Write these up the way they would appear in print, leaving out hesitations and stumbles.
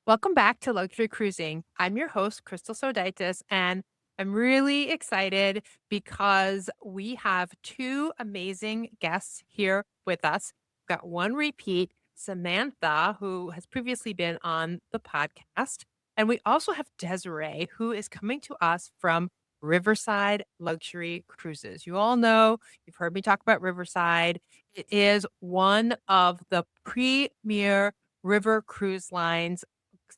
Welcome back to Luxury Cruising. I'm your host, Krystal Sodaitis, and I'm really excited because we have two amazing guests here with us. We've got one repeat, Samantha, who has previously been on the podcast. And we also have Desiree, who is coming to us from Riverside Luxury Cruises. You all know, you've heard me talk about Riverside. It is one of the premier river cruise lines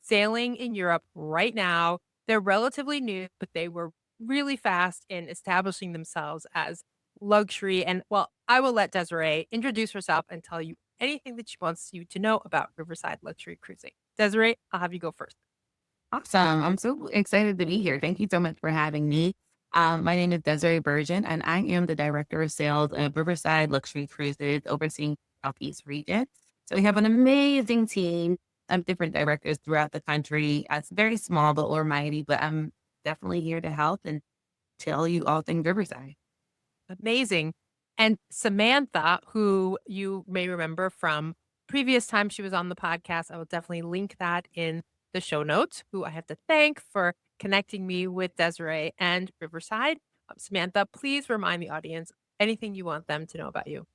sailing in Europe right now. They're relatively new, but they were really fast in establishing themselves as luxury. And well, I will let Desiree introduce herself and tell you anything that she wants you to know about Riverside Luxury Cruising. Desiree, I'll have you go first. Awesome. I'm so excited to be here. Thank you so much for having me. My name is Desiree Burgeon, and I am the Director of Sales of Riverside Luxury Cruises, overseeing Southeast region. So we have an amazing team of different directors throughout the country. It's very small, but we're mighty, but I'm definitely here to help and tell you all things Riverside. Amazing. And Samantha, who you may remember from previous time she was on the podcast, I will definitely link that in the show notes, who I have to thank for connecting me with Desiree and Riverside. Samantha, please remind the audience anything you want them to know about you.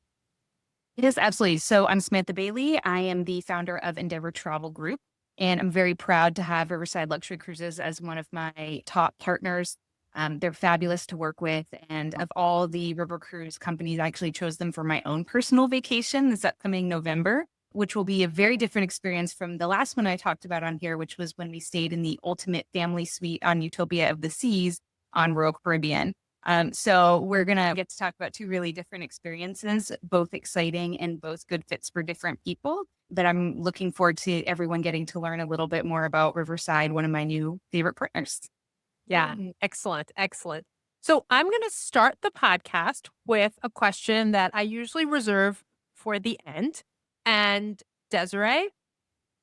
Yes, absolutely. So I'm Samantha Bailey. I am the founder of Endeavor Travel Group, and I'm very proud to have Riverside Luxury Cruises as one of my top partners. They're fabulous to work with. And of all the river cruise companies, I actually chose them for my own personal vacation this upcoming November, which will be a very different experience from the last one I talked about on here, which was when we stayed in the ultimate family suite on Utopia of the Seas on Royal Caribbean. So we're going to get to talk about two really different experiences, both exciting and both good fits for different people. But I'm looking forward to everyone getting to learn a little bit more about Riverside, one of my new favorite partners. Yeah, excellent. Excellent. So I'm going to start the podcast with a question that I usually reserve for the end. And Desiree,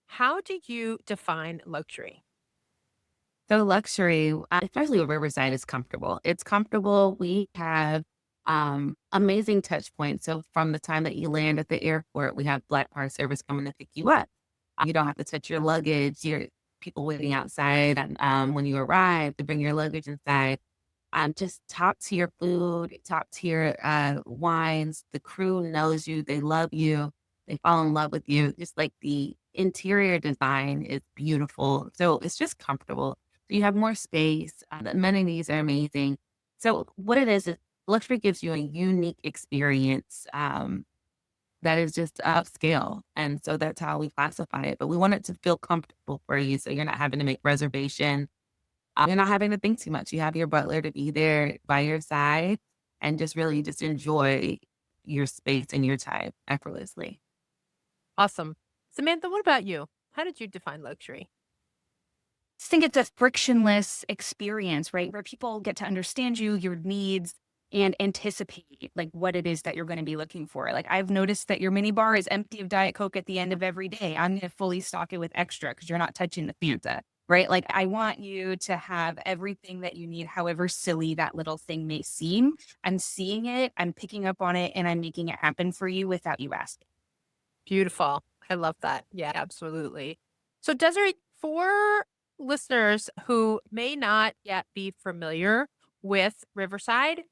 how do you define luxury? So luxury, especially with Riverside, is comfortable. It's comfortable. We have amazing touch points. So from the time that you land at the airport, we have Black Car service coming to pick you up. You don't have to touch your luggage. Your people waiting outside, and when you arrive, to bring your luggage inside. Just talk to your food, talk to your wines. The crew knows you. They love you. They fall in love with you. Just like the interior design is beautiful. So it's just comfortable. So you have more space. The amenities are amazing. So what it is luxury gives you a unique experience that is just upscale. And so that's how we classify it. But we want it to feel comfortable for you. So you're not having to make reservations. You're not having to think too much. You have your butler to be there by your side and just really just enjoy your space and your time effortlessly. Awesome. Samantha, what about you? How did you define luxury? I think it's a frictionless experience, right? Where people get to understand you, your needs, and anticipate like what it is that you're going to be looking for. Like I've noticed that your mini bar is empty of Diet Coke at the end of every day. I'm going to fully stock it with extra because you're not touching the Fanta, right? Like I want you to have everything that you need, however silly that little thing may seem. I'm seeing it, I'm picking up on it, and I'm making it happen for you without you asking. Beautiful. I love that. Yeah, absolutely. So, Desiree, for listeners who may not yet be familiar with Riverside,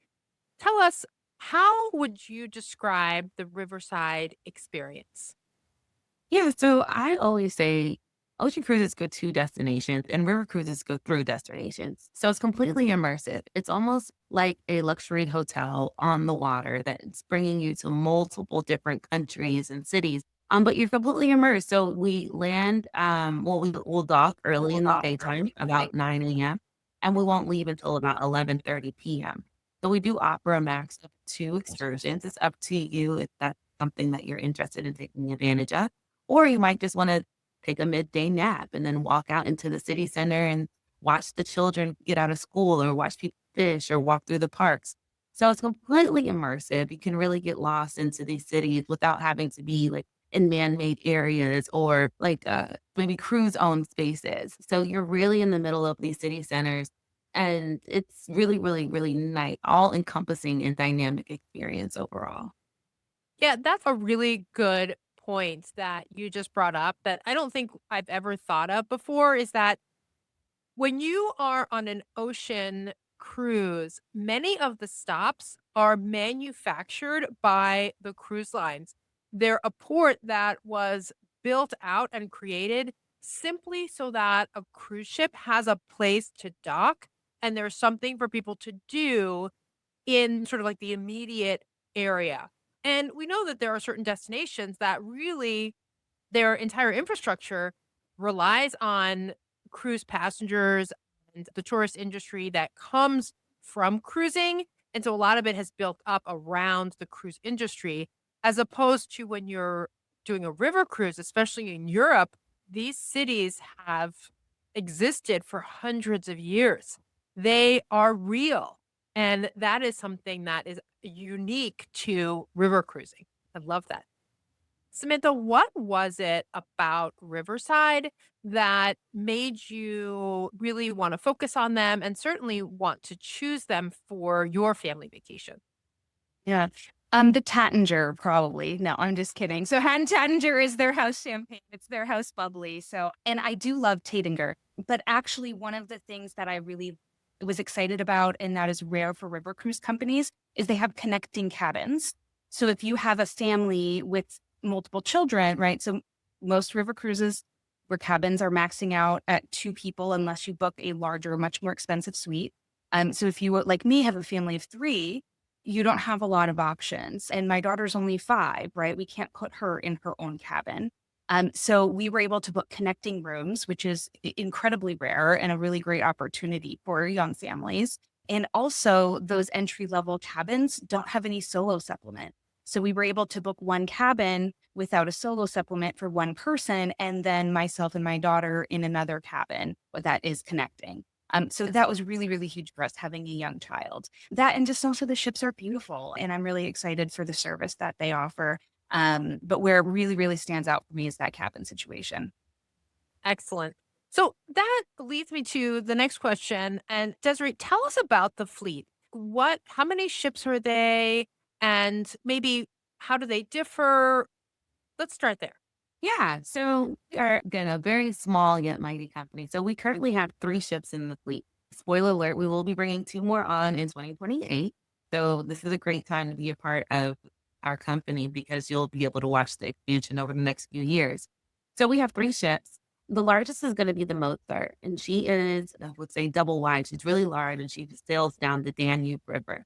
tell us, how would you describe the Riverside experience? Yeah, so I always say ocean cruises go to destinations and river cruises go through destinations. So it's completely immersive. It's almost like a luxury hotel on the water that's bringing you to multiple different countries and cities. But you're completely immersed. So we land, we'll dock early in the daytime, about 9 a.m., and we won't leave until about 11:30 p.m. So we do offer a max of 2 excursions. It's up to you if that's something that you're interested in taking advantage of. Or you might just want to take a midday nap and then walk out into the city center and watch the children get out of school or watch people fish or walk through the parks. So it's completely immersive. You can really get lost into these cities without having to be like in man-made areas or like maybe cruise-owned spaces. So you're really in the middle of these city centers, and it's really, really, really nice, all-encompassing and dynamic experience overall. Yeah, that's a really good point that you just brought up that I don't think I've ever thought of before is that when you are on an ocean cruise, many of the stops are manufactured by the cruise lines. They're a port that was built out and created simply so that a cruise ship has a place to dock and there's something for people to do in sort of like the immediate area. And we know that there are certain destinations that really their entire infrastructure relies on cruise passengers and the tourist industry that comes from cruising. And so a lot of it has built up around the cruise industry, as opposed to when you're doing a river cruise, especially in Europe, these cities have existed for hundreds of years. They are real. And that is something that is unique to river cruising. I love that. Samantha, what was it about Riverside that made you really want to focus on them and certainly want to choose them for your family vacation? Yeah. The Tattinger, probably. No, I'm just kidding. So Tattinger is their house champagne. It's their house bubbly. So, and I do love Taitinger, but actually one of the things that I really was excited about, and that is rare for river cruise companies, is they have connecting cabins. So if you have a family with multiple children, right? So most river cruises where cabins are maxing out at 2 people, unless you book a larger, much more expensive suite. So if you, like me, have a family of 3, you don't have a lot of options. And my daughter's only 5, right? We can't put her in her own cabin. So we were able to book connecting rooms, which is incredibly rare and a really great opportunity for young families. And also those entry level cabins don't have any solo supplement. So we were able to book one cabin without a solo supplement for one person, and then myself and my daughter in another cabin that is connecting. So that was really, really huge for us having a young child. That, and just also the ships are beautiful, and I'm really excited for the service that they offer. But where it really, really stands out for me is that cabin situation. Excellent. So that leads me to the next question. And Desiree, tell us about the fleet. How many ships are they? And maybe how do they differ? Let's start there. Yeah, so we are again a very small yet mighty company. So we currently have 3 ships in the fleet. Spoiler alert: we will be bringing 2 more on in 2028. So this is a great time to be a part of our company because you'll be able to watch the expansion over the next few years. So we have 3 ships. The largest is going to be the Mozart, and she is, I would say, double wide. She's really large, and she sails down the Danube River.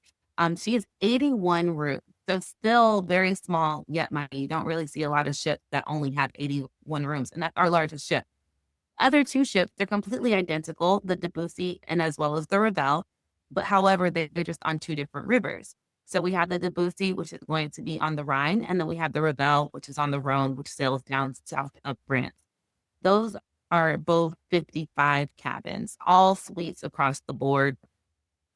She is 81 rooms. So still very small, yet mighty. You don't really see a lot of ships that only have 81 rooms, and that's our largest ship. Other 2 ships, they're completely identical, the Debussy and as well as the Ravel, but however, they're just on 2 different rivers. So we have the Debussy, which is going to be on the Rhine, and then we have the Ravel, which is on the Rhone, which sails down south of France. Those are both 55 cabins, all suites across the board.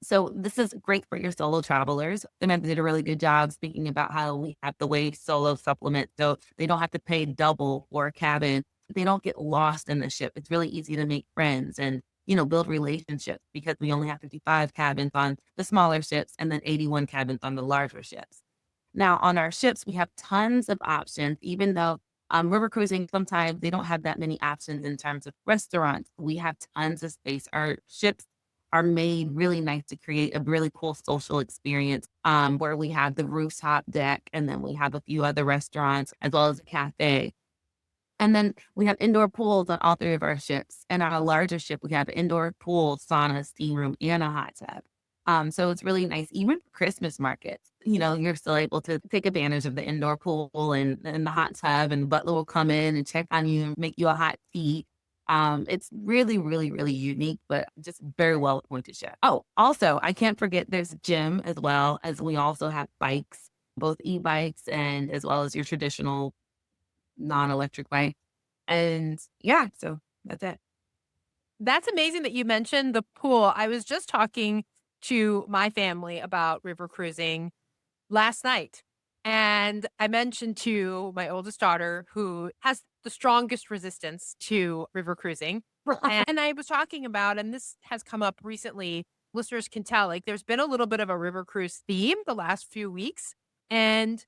So this is great for your solo travelers. Samantha did a really good job speaking about how we have the wave solo supplement, so they don't have to pay double for a cabin. They don't get lost in the ship. It's really easy to make friends and build relationships because we only have 55 cabins on the smaller ships and then 81 cabins on the larger ships. Now on our ships, we have tons of options, even though river cruising, sometimes they don't have that many options in terms of restaurants. We have tons of space. Our ships are made really nice to create a really cool social experience where we have the rooftop deck and then we have a few other restaurants as well as a cafe. And then we have indoor pools on all 3 of our ships. And on a larger ship, we have indoor pool, sauna, steam room, and a hot tub. So it's really nice. Even for Christmas markets, you're still able to take advantage of the indoor pool and the hot tub, and the butler will come in and check on you and make you a hot tea. It's really, really, really unique, but just very well appointed chef. Oh, also, I can't forget there's a gym as well, as we also have bikes, both e-bikes and as well as your traditional non-electric bike. And yeah, so that's it. That's amazing that you mentioned the pool. I was just talking to my family about river cruising last night. And I mentioned to my oldest daughter, who has the strongest resistance to river cruising. And I was talking about, and this has come up recently, listeners can tell, like there's been a little bit of a river cruise theme the last few weeks. And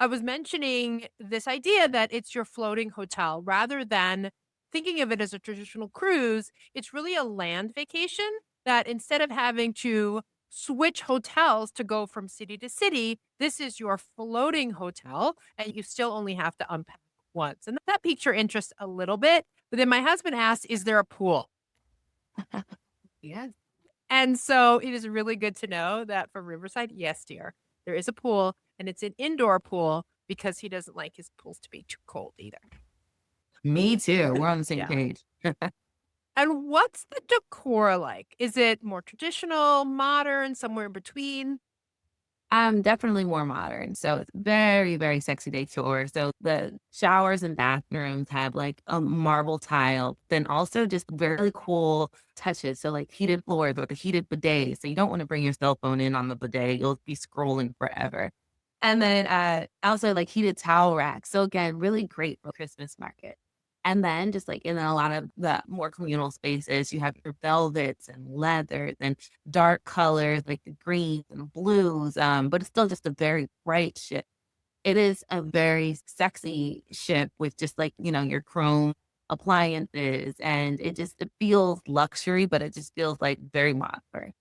I was mentioning this idea that it's your floating hotel rather than thinking of it as a traditional cruise. It's really a land vacation that instead of having to switch hotels to go from city to city, this is your floating hotel and you still only have to unpack once. And that piqued your interest a little bit. But then my husband asked, is there a pool? Yes. And so it is really good to know that for Riverside, yes, dear, there is a pool and it's an indoor pool because he doesn't like his pools to be too cold either. Me too. We're on the same Yeah. page. And what's the decor like? Is it more traditional, modern, somewhere in between? Definitely more modern. So it's very, very sexy decor. So the showers and bathrooms have like a marble tile, then also just very cool touches. So like heated floors with a heated bidet. So you don't want to bring your cell phone in on the bidet. You'll be scrolling forever. And then also like heated towel racks. So again, really great for Christmas market. And then just like in a lot of the more communal spaces, you have your velvets and leathers and dark colors like the greens and blues, but it's still just a very bright ship. It is a very sexy ship with just like, your chrome appliances and it feels luxury, but it just feels like very modern.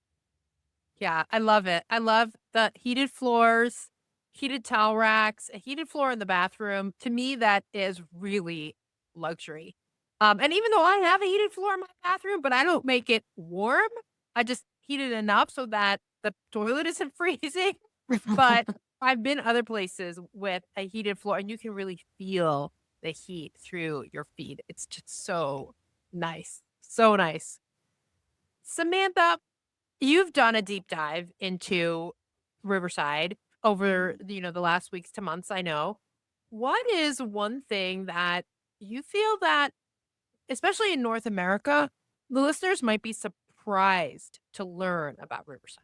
Yeah, I love it. I love the heated floors, heated towel racks, a heated floor in the bathroom. To me, that is really luxury. And even though I have a heated floor in my bathroom, but I don't make it warm, I just heat it enough so that the toilet isn't freezing. But I've been other places with a heated floor and you can really feel the heat through your feet. It's just so nice. So nice. Samantha, you've done a deep dive into Riverside over, the last weeks to months, I know. What is one thing that you feel that, especially in North America, the listeners might be surprised to learn about Riverside?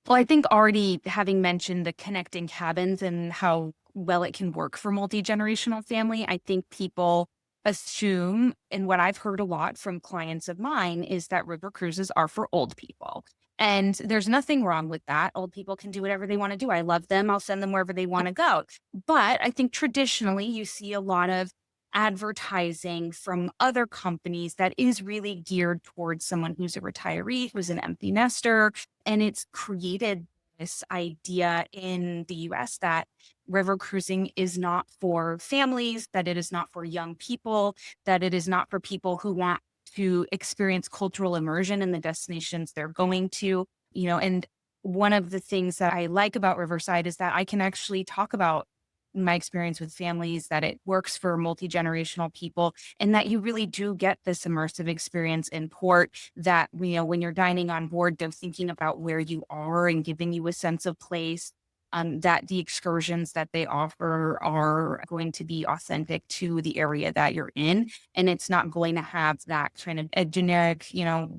Well, I think already having mentioned the connecting cabins and how well it can work for multi-generational family, I think people assume, and what I've heard a lot from clients of mine is that river cruises are for old people. And there's nothing wrong with that. Old people can do whatever they want to do. I love them. I'll send them wherever they want to go. But I think traditionally you see a lot of advertising from other companies that is really geared towards someone who's a retiree, who's an empty nester, and it's created this idea in the US that river cruising is not for families, that it is not for young people, that it is not for people who want to experience cultural immersion in the destinations they're going to, and one of the things that I like about Riverside is that I can actually talk about my experience with families, that it works for multi-generational people, and that you really do get this immersive experience in port that, when you're dining on board, they're thinking about where you are and giving you a sense of place. That the excursions that they offer are going to be authentic to the area that you're in. And it's not going to have that kind of a generic,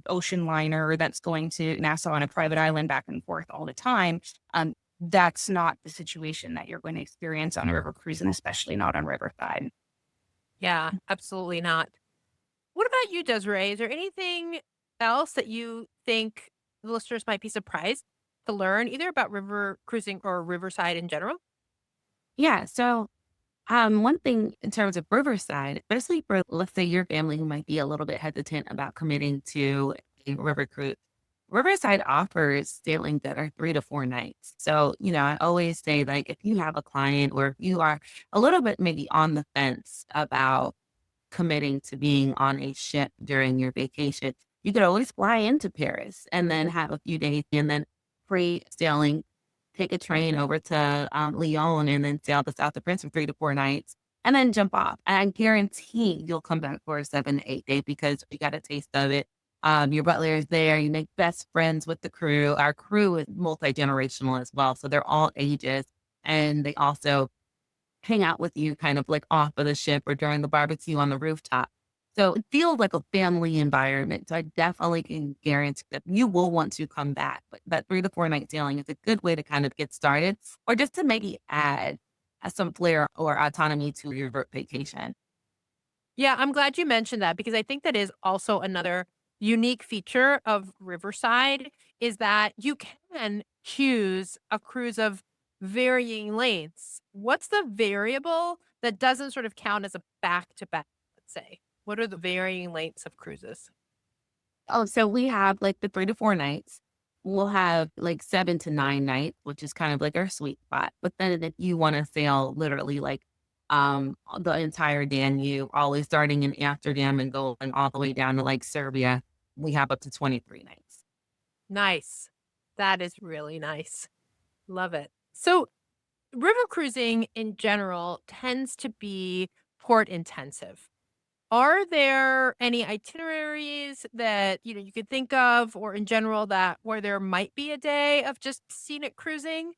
ocean liner that's going to Nassau on a private island back and forth all the time. That's not the situation that you're going to experience on a river cruise, and especially not on Riverside. Yeah, absolutely not. What about you, Desiree? Is there anything else that you think the listeners might be surprised to learn, either about river cruising or Riverside in general? Yeah. So one thing in terms of Riverside, especially for let's say your family who might be a little bit hesitant about committing to a river cruise, Riverside offers sailings that are 3 to 4 nights. So, I always say like if you have a client or if you are a little bit maybe on the fence about committing to being on a ship during your vacation, you could always fly into Paris and then have a few days and then free sailing, take a train over to Lyon and then sail to South of France for 3 to 4 nights and then jump off. I guarantee you'll come back for a 7 to 8 day because you got a taste of it. Your butler is there. You make best friends with the crew. Our crew is multi-generational as well. So they're all ages and they also hang out with you kind of like off of the ship or during the barbecue on the rooftop. So it feels like a family environment. So I definitely can guarantee that you will want to come back. But that 3 to 4 night sailing is a good way to kind of get started or just to maybe add some flair or autonomy to your vacation. Yeah, I'm glad you mentioned that because I think that is also another unique feature of Riverside is that you can choose a cruise of varying lengths. What's the variable that doesn't sort of count as a back to back, let's say? What are the varying lengths of cruises? Oh, so we have like the 3 to 4 nights. We'll have like 7 to 9 nights, which is kind of like our sweet spot. But then if you want to sail literally like the entire Danube, always starting in Amsterdam and going all the way down to like Serbia, we have up to 23 nights. Nice. That is really nice. Love it. So, river cruising in general tends to be port intensive. Are there any itineraries that, you could think of or in general that where there might be a day of just scenic cruising,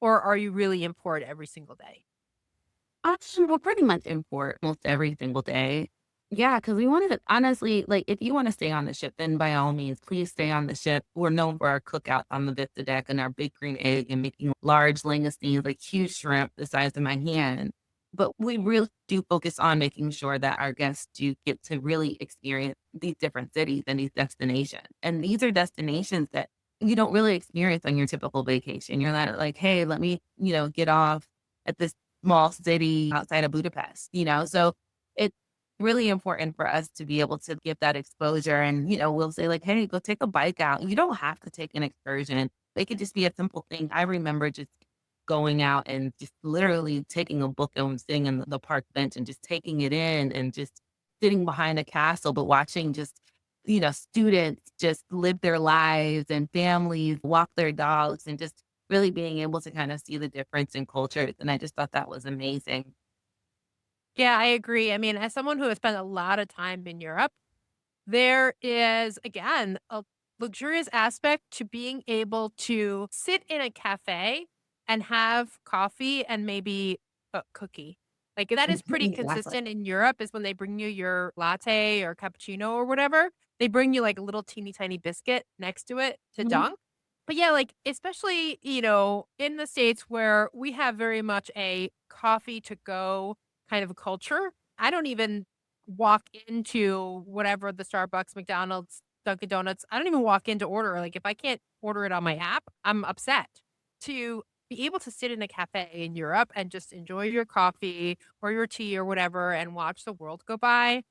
or are you really in port every single day? We'll pretty much import most every single day. Yeah, because we wanted to honestly, like, if you want to stay on the ship, then by all means, please stay on the ship. We're known for our cookout on the Vista deck and our big green egg and making large langoustines, like huge shrimp the size of my hand. But we really do focus on making sure that our guests do get to really experience these different cities and these destinations. And these are destinations that you don't really experience on your typical vacation. You're not like, hey, let me, get off at this small city outside of Budapest. So it's really important for us to be able to give that exposure. And, we'll say like, hey, go take a bike out. You don't have to take an excursion. It could just be a simple thing. I remember just going out and just literally taking a book and sitting in the park bench and just taking it in and just sitting behind a castle, but watching just, students just live their lives and families walk their dogs and just really being able to kind of see the difference in cultures, and I just thought that was amazing. Yeah, I agree. I mean, as someone who has spent a lot of time in Europe, there is, again, a luxurious aspect to being able to sit in a cafe and have coffee and maybe a cookie. Like, that is pretty Exactly. consistent in Europe is when they bring you your latte or cappuccino or whatever, they bring you, like, a little teeny tiny biscuit next to it to Mhm. dunk. But, yeah, like, especially, in the States where we have very much a coffee to go kind of a culture, I don't even walk into whatever the Starbucks, McDonald's, Dunkin' Donuts. I don't even walk in to order. Like, if I can't order it on my app, I'm upset. To be able to sit in a cafe in Europe and just enjoy your coffee or your tea or whatever and watch the world go by,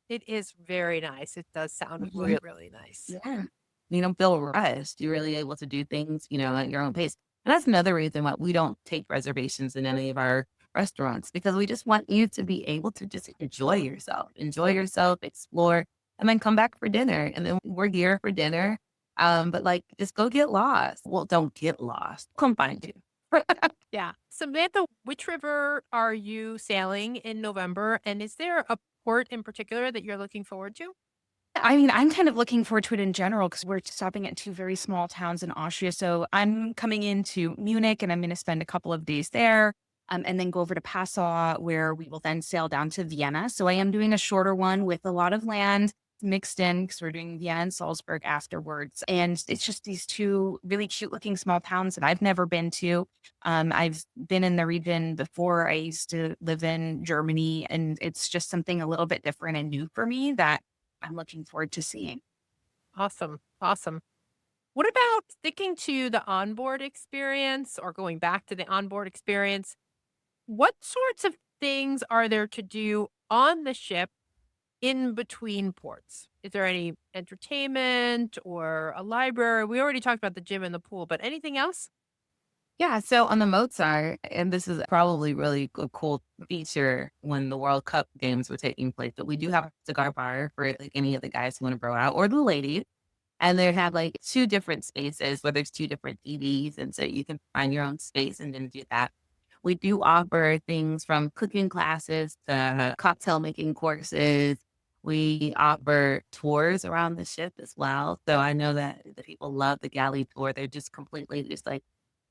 it is very nice. It does sound Mhm. really, really nice. Yeah. You don't feel rushed. You're really able to do things, at your own pace. And that's another reason why we don't take reservations in any of our restaurants because we just want you to be able to just enjoy yourself, explore, and then come back for dinner. And then we're here for dinner. But like, just go get lost. Well, don't get lost. Come find you. Yeah. Samantha, which river are you sailing in November? And is there a port in particular that you're looking forward to? I mean, I'm kind of looking forward to it in general because we're stopping at two very small towns in Austria. So I'm coming into Munich and I'm going to spend a couple of days there, and then go over to Passau where we will then sail down to Vienna. So I am doing a shorter one with a lot of land mixed in because we're doing Vienna and Salzburg afterwards. And it's just these two really cute looking small towns that I've never been to. I've been in the region before. I used to live in Germany, and it's just something a little bit different and new for me that I'm looking forward to seeing. Awesome. Awesome. What about sticking to the onboard experience or going back to the onboard experience? What sorts of things are there to do on the ship in between ports? Is there any entertainment or a library? We already talked about the gym and the pool, but anything else? Yeah, so on the Mozart, and this is probably really a cool feature when the World Cup games were taking place, but we do have a cigar bar for like any of the guys who want to bro out or the ladies. And they have like two different spaces where there's two different TVs. And so you can find your own space and then do that. We do offer things from cooking classes to cocktail making courses. We offer tours around the ship as well. So I know that the people love the galley tour. They're just completely just like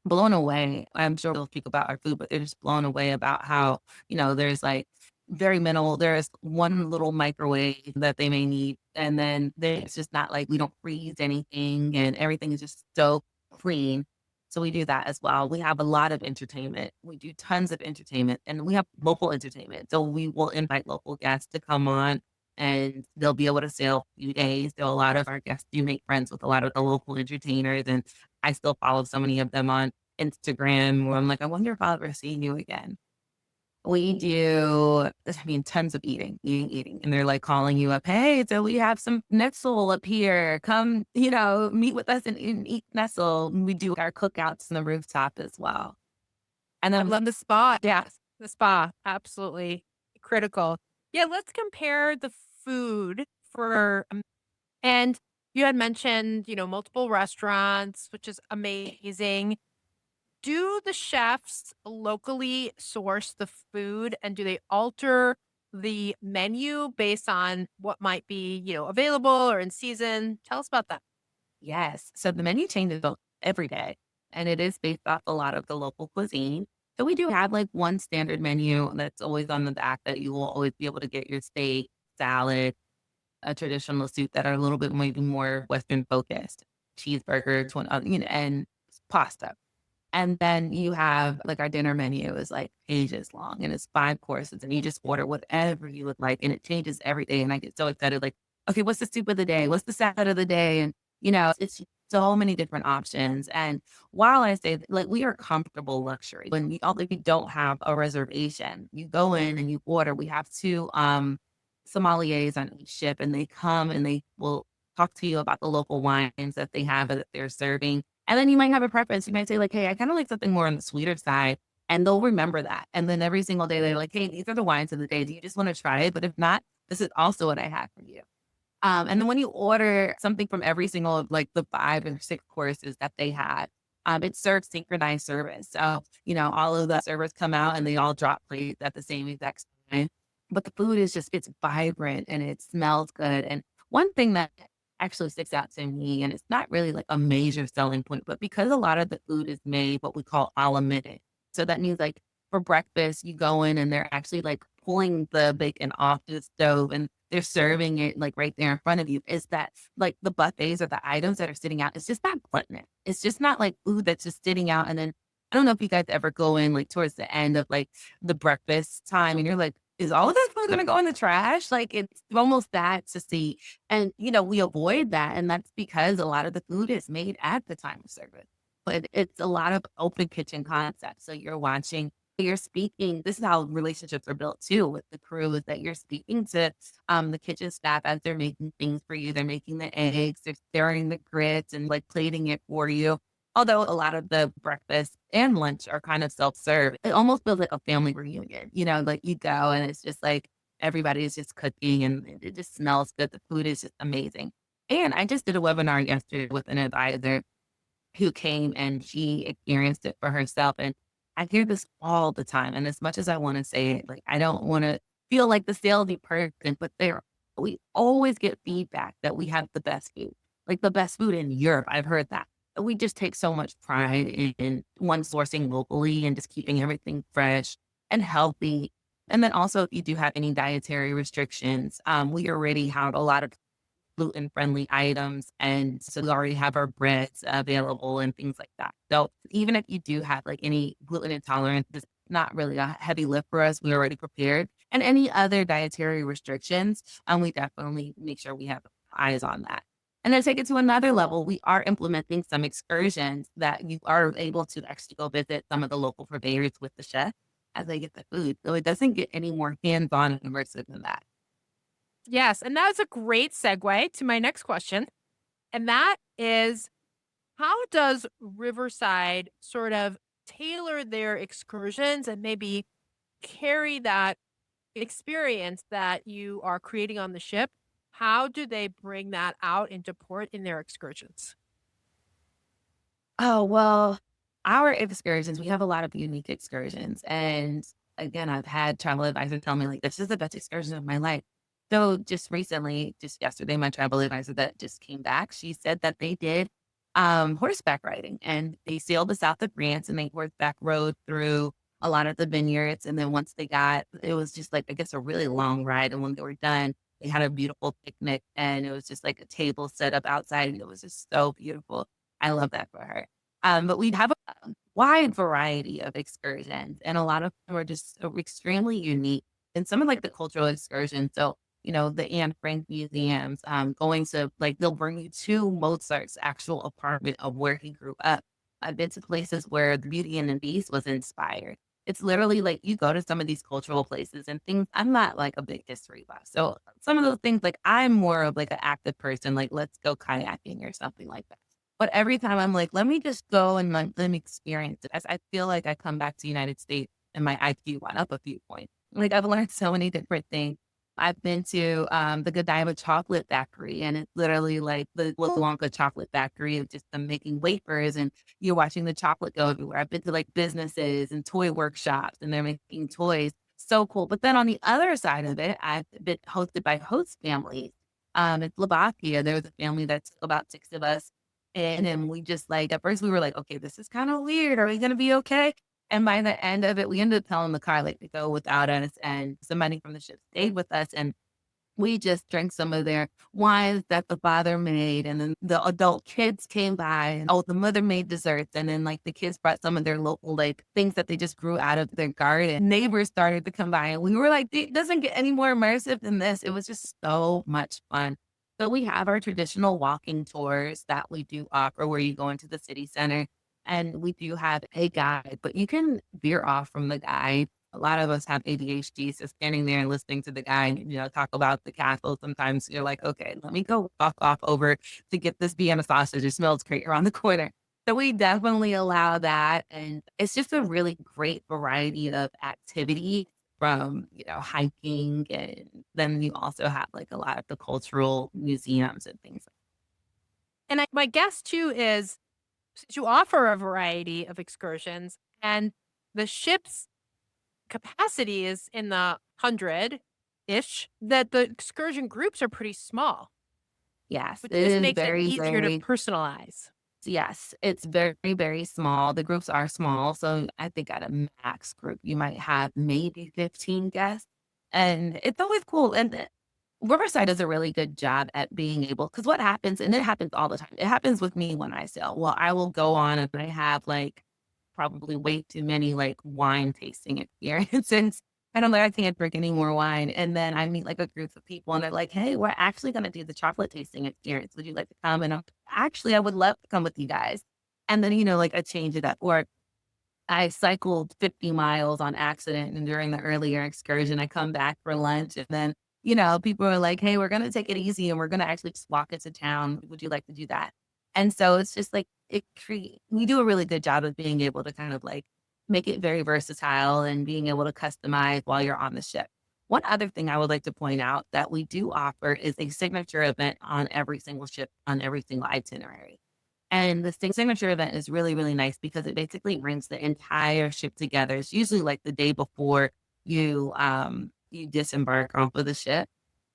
blown away. I'm sure we'll speak about our food, but they're just blown away about how, there's like very minimal. There's one little microwave that they may need. And then there's just not like we don't freeze anything and everything is just so clean. So we do that as well. We have a lot of entertainment. We do tons of entertainment and we have local entertainment. So we will invite local guests to come on and they'll be able to sail a few days. So a lot of our guests do make friends with a lot of the local entertainers and I still follow so many of them on Instagram where I'm like, I wonder if I'll ever see you again. We do, I mean, tons of eating. And they're like calling you up. Hey, so we have some Nestle up here. Come, meet with us and eat Nestle. And we do our cookouts on the rooftop as well. And I then, love the spa. yeah, Yes, the spa, absolutely critical. Yeah, let's compare the food for and you had mentioned, multiple restaurants, which is amazing. Do the chefs locally source the food and do they alter the menu based on what might be, available or in season? Tell us about that. yes. So the menu changes every day, and it is based off a lot of the local cuisine. So we do have like one standard menu that's always on the back that you will always be able to get your steak, salad, a traditional soup that are a little bit maybe more Western focused, cheeseburger, and pasta. And then you have like our dinner menu is like pages long and it's 5 courses and you just order whatever you would like and it changes every day. And I get so excited, like, okay, what's the soup of the day? What's the salad of the day? And it's so many different options. And while I say that, like we are comfortable luxury, although you don't have a reservation, you go in and you order. We have two sommeliers on each ship and they come and they will talk to you about the local wines that they have that they're serving and then you might have a preference. You might say like, "Hey, I kind of like something more on the sweeter side." And they'll remember that. And then every single day they're like, "Hey, these are the wines of the day. Do you just want to try it? But if not, this is also what I have for you." And then when you order something from every single of like the 5 or 6 courses that they had, it serves synchronized service. So, all of the servers come out and they all drop plates at the same exact time. But the food is it's vibrant and it smells good. And one thing that actually sticks out to me, and it's not really like a major selling point, but because a lot of the food is made what we call a la minute. So that means like for breakfast, you go in and they're actually like pulling the bacon off the stove and they're serving it like right there in front of you. Is that like the buffets or the items that are sitting out? It's just not gluttonous. It's just not like food that's just sitting out. And then I don't know if you guys ever go in like towards the end of like the breakfast time and you're like, is all of this food going to go in the trash? Like it's almost that to see. And, we avoid that. And that's because a lot of the food is made at the time of service. But it's a lot of open kitchen concepts. So you're speaking, this is how relationships are built too with the crew, is that you're speaking to the kitchen staff as they're making things for you. They're making the eggs, they're stirring the grits and like plating it for you. Although a lot of the breakfast and lunch are kind of self-serve, it almost feels like a family reunion, like you go and it's just like everybody is just cooking and it just smells good. The food is just amazing. And I just did a webinar yesterday with an advisor who came and she experienced it for herself. And I hear this all the time. And as much as I want to say it, like I don't want to feel like the salesy person, but we always get feedback that we have the best food, like the best food in Europe. I've heard that. We just take so much pride in one sourcing locally and just keeping everything fresh and healthy. And then also, if you do have any dietary restrictions, we already have a lot of gluten-friendly items, and so we already have our breads available and things like that. So even if you do have, like, any gluten intolerance, it's not really a heavy lift for us, we're already prepared. And any other dietary restrictions, we definitely make sure we have eyes on that. And then take it to another level, we are implementing some excursions that you are able to actually go visit some of the local purveyors with the chef as they get the food. So it doesn't get any more hands-on and immersive than that. Yes, and that's a great segue to my next question. And that is, how does Riverside sort of tailor their excursions and maybe carry that experience that you are creating on the ship? How do they bring that out into port in their excursions? Oh, well, our excursions, we have a lot of unique excursions. And again, I've had travel advisors tell me, like, this is the best excursion of my life. So just recently, just yesterday, my travel advisor that just came back, she said that they did horseback riding and they sailed the south of France and they horseback rode through a lot of the vineyards. And then once it was just like, I guess, a really long ride. And when they were done, they had a beautiful picnic and it was just like a table set up outside. And it was just so beautiful. I love that for her. But we have a wide variety of excursions, and a lot of them are just extremely unique. And some of like the cultural excursions, so the Anne Frank museums, going to like they'll bring you to Mozart's actual apartment of where he grew up. I've been to places where the Beauty and the Beast was inspired. It's literally like you go to some of these cultural places and things. I'm not like a big history buff. So some of those things, like I'm more of like an active person, like let's go kayaking or something like that. But every time I'm like, let me just go and like, let me experience it. As I feel like I come back to the United States and my IQ went up a few points. Like I've learned so many different things. I've been to the Godiva Chocolate Factory, and it's literally like the Willy Wonka Chocolate Factory of just them making wafers, and you're watching the chocolate go everywhere. I've been to like businesses and toy workshops, and they're making toys. So cool. But then on the other side of it, I've been hosted by host families. In Slovakia, there was a family that's about 6 of us. And we just like, at first we were like, okay, this is kind of weird. Are we going to be okay? And by the end of it, we ended up telling the car like to go without us, and somebody from the ship stayed with us, and we just drank some of their wines that the father made, and then the adult kids came by, and the mother made desserts, and then like the kids brought some of their local like things that they just grew out of their garden. Neighbors started to come by, and we were like, it doesn't get any more immersive than this. It was just so much fun. So we have our traditional walking tours that we do offer where you go into the city center, and we do have a guide, but you can veer off from the guide. A lot of us have ADHD, so standing there and listening to the guy, talk about the castle, sometimes you're like, okay, let me go walk off over to get this Vienna sausage. It smells great around the corner. So we definitely allow that. And it's just a really great variety of activity from, hiking. And then you also have like a lot of the cultural museums and things. And my guess too is since you offer a variety of excursions and the ship's capacity is in the 100-ish, that the excursion groups are pretty small, Yes, which it just is makes it very, easier to very personalize. yes, it's very, very small. The groups are small. So I think at a max group, you might have maybe 15 guests. And it's always cool. And Riverside does a really good job at being able, because what happens, and it happens all the time, it happens with me when I sail. Well, I will go on and I have like probably way too many like wine tasting experiences. And I'm like, I can't drink any more wine. And then I meet like a group of people and they're like, hey, we're actually going to do the chocolate tasting experience. Would you like to come? And actually, I would love to come with you guys. And then, like I change it up. Or I cycled 50 miles on accident. And during the earlier excursion, I come back for lunch. And then, people are like, hey, we're going to take it easy and we're going to actually just walk into town. Would you like to do that? And so it's just like, we do a really good job of being able to kind of like make it very versatile and being able to customize while you're on the ship. One other thing I would like to point out that we do offer is a signature event on every single ship, on every single itinerary. And the signature event is really, really nice because it basically brings the entire ship together. It's usually like the day before you disembark off of the ship.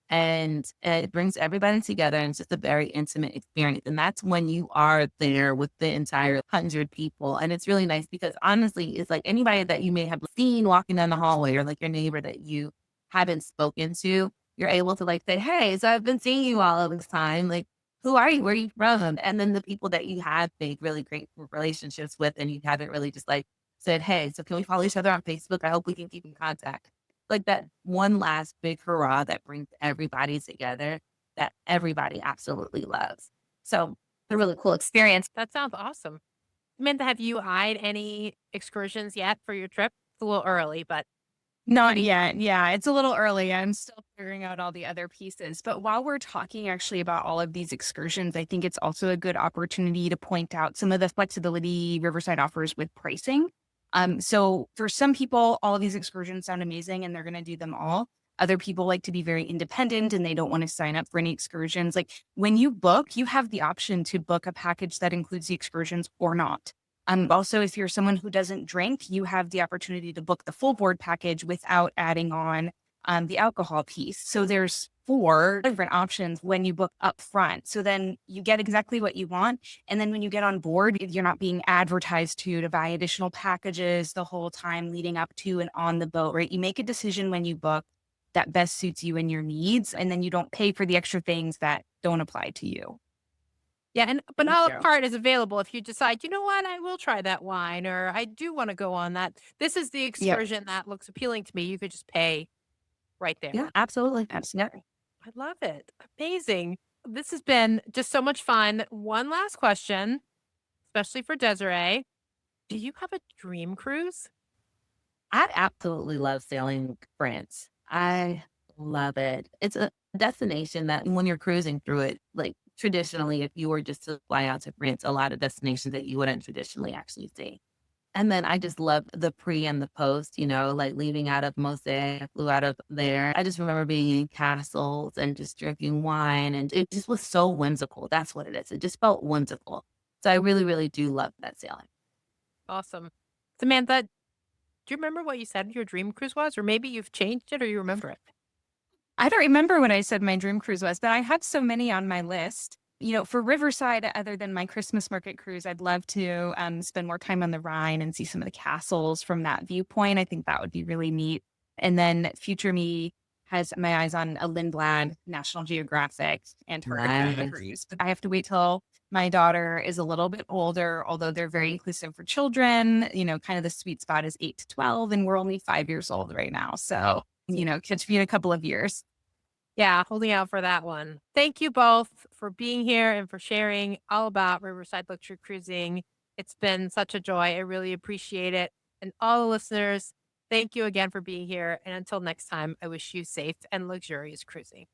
And it brings everybody together and it's just a very intimate experience. And that's when you are there with the entire 100 people. And it's really nice because honestly, it's like anybody that you may have seen walking down the hallway or like your neighbor that you haven't spoken to, you're able to like say, hey, so I've been seeing you all of this time. Like, who are you? Where are you from? And then the people that you have made really great relationships with and you haven't really just like said, hey, so can we follow each other on Facebook? I hope we can keep in contact, like that one last big hurrah that brings everybody together that everybody absolutely loves. So a really cool experience. That sounds awesome. Samantha, have you eyed any excursions yet for your trip? It's a little early, but Not maybe. yet. Yeah, it's a little early. I'm still figuring out all the other pieces. But while we're talking actually about all of these excursions, I think it's also a good opportunity to point out some of the flexibility Riverside offers with pricing. So for some people, all of these excursions sound amazing and they're going to do them all. Other people like to be very independent and they don't want to sign up for any excursions. Like when you book, you have the option to book a package that includes the excursions or not. Also, if you're someone who doesn't drink, you have the opportunity to book the full board package without adding on the alcohol piece. So there's 4 different options when you book up front. So then you get exactly what you want. And then when you get on board, you're not being advertised to buy additional packages the whole time leading up to and on the boat, right? You make a decision when you book that best suits you and your needs. And then you don't pay for the extra things that don't apply to you. Yeah, but Thank a la you. carte is available if you decide, you know what, I will try that wine, or I do want to go on that. This is the Yep. excursion that looks appealing to me. You could just pay right Yeah, there. absolutely. Absolutely. I love it. Amazing. This has been just so much fun. One last question, especially for Desiree. Do you have a dream cruise? I absolutely love sailing France. I love it. It's a destination that when you're cruising through it, like traditionally, if you were just to fly out to France, a lot of destinations that you wouldn't traditionally actually see. And then I just love the pre and the post, like leaving out of Mosaic, I flew out of there. I just remember being in castles and just drinking wine. And it just was so whimsical. That's what it is. It just felt whimsical. So I really, really do love that sailing. Awesome. Samantha, do you remember what you said your dream cruise was? Or maybe you've changed it or you remember it? I don't remember what I said my dream cruise was, but I had so many on my list. For Riverside, other than my Christmas market cruise, I'd love to spend more time on the Rhine and see some of the castles from that viewpoint. I think that would be really neat. And then future me has my eyes on a Lindblad, National Geographic, Antarctica Nice. cruise. But I have to wait till my daughter is a little bit older, although they're very inclusive for children. Kind of the sweet spot is 8 to 12, and we're only 5 years old right now. So, catch me in a couple of years. Yeah, holding out for that one. Thank you both for being here and for sharing all about Riverside Luxury Cruising. It's been such a joy. I really appreciate it. And all the listeners, thank you again for being here. And until next time, I wish you safe and luxurious cruising.